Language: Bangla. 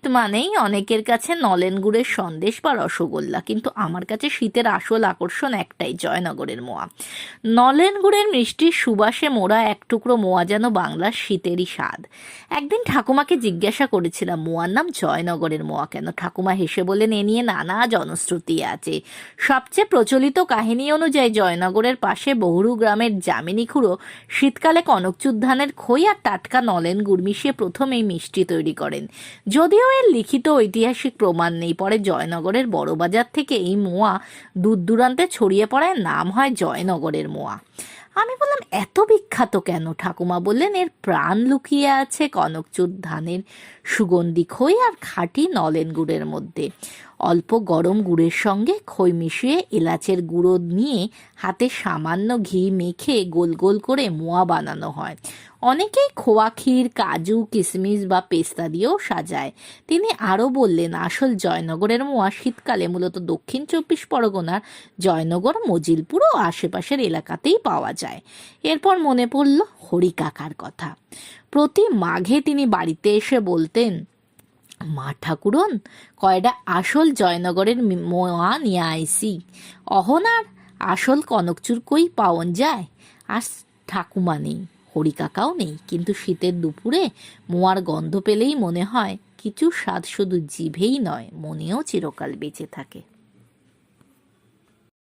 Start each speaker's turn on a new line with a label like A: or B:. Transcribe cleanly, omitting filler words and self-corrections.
A: মানেই অনেকের কাছে নলেন গুড়ের সন্দেশ বা রসগোল্লা, কিন্তু আমার কাছে শীতের আসল আকর্ষণ একটাই, জয়নগরের মোয়া। নলেন গুড়ের মিষ্টির সুবাসে মোড়া এক টুকরো মোয়া যেন বাংলার শীতেরই স্বাদ। একদিন ঠাকুমাকে জিজ্ঞাসা করেছিলাম মোয়ার নাম জয়নগরের মোয়া কেন। ঠাকুমা হেসে বলেন, এ নিয়ে নানা জনশ্রুতি আছে। সবচেয়ে প্রচলিত কাহিনী অনুযায়ী জয়নগরের পাশে বহুরু গ্রামের যামিনী খুড়ো শীতকালে কনকচুর ধানের খই আর টাটকা নলেন গুড় মিশিয়ে প্রথম এই মিষ্টি তৈরি করেন। যদিও এর লিখিত ঐতিহাসিক প্রমাণ নেই, পরে জয়নগরের বড়বাজার থেকে এই মোয়া দূর দূরান্তে ছড়িয়ে পড়ায় নাম হয় জয়নগরের মোয়া। আমি বললাম, এত বিখ্যাত কেন? ঠাকুমা বললেন, এর প্রাণ লুকিয়ে আছে কনকচুর ধানের সুগন্ধি খই আর খাঁটি নলেন গুড়ের মধ্যে। অল্প গরম গুড়ের সঙ্গে খই মিশিয়ে এলাচের গুঁড়ো নিয়ে হাতে সামান্য ঘি মেখে গোল গোল করে মোয়া বানানো হয়। অনেকেই খোয়া ক্ষীর, কাজু, কিশমিশ বা পেস্তা দিয়েও সাজায়। তিনি আরও বললেন, আসল জয়নগরের মোয়া শীতকালে মূলত দক্ষিণ 24 পরগনার জয়নগর, মজিলপুর ও আশেপাশের এলাকাতেই পাওয়া যায়। এরপর মনে পড়ল হরি কাকার কথা। প্রতি মাঘে তিনি বাড়িতে এসে বলতেন, মা ঠাকুরন, কয়টা আসল জয়নগরের মোয়া নিয়ে আইসি, অহনার আসল কনকচুর কই পাওন যায়। আর ঠাকুমা নেই, হরি কাকাও নেই, কিন্তু শীতের দুপুরে মোয়ার গন্ধ পেলেই মনে হয় কিছু স্বাদ শুধু জিভেই নয়, মনেও চিরকাল বেঁচে থাকে।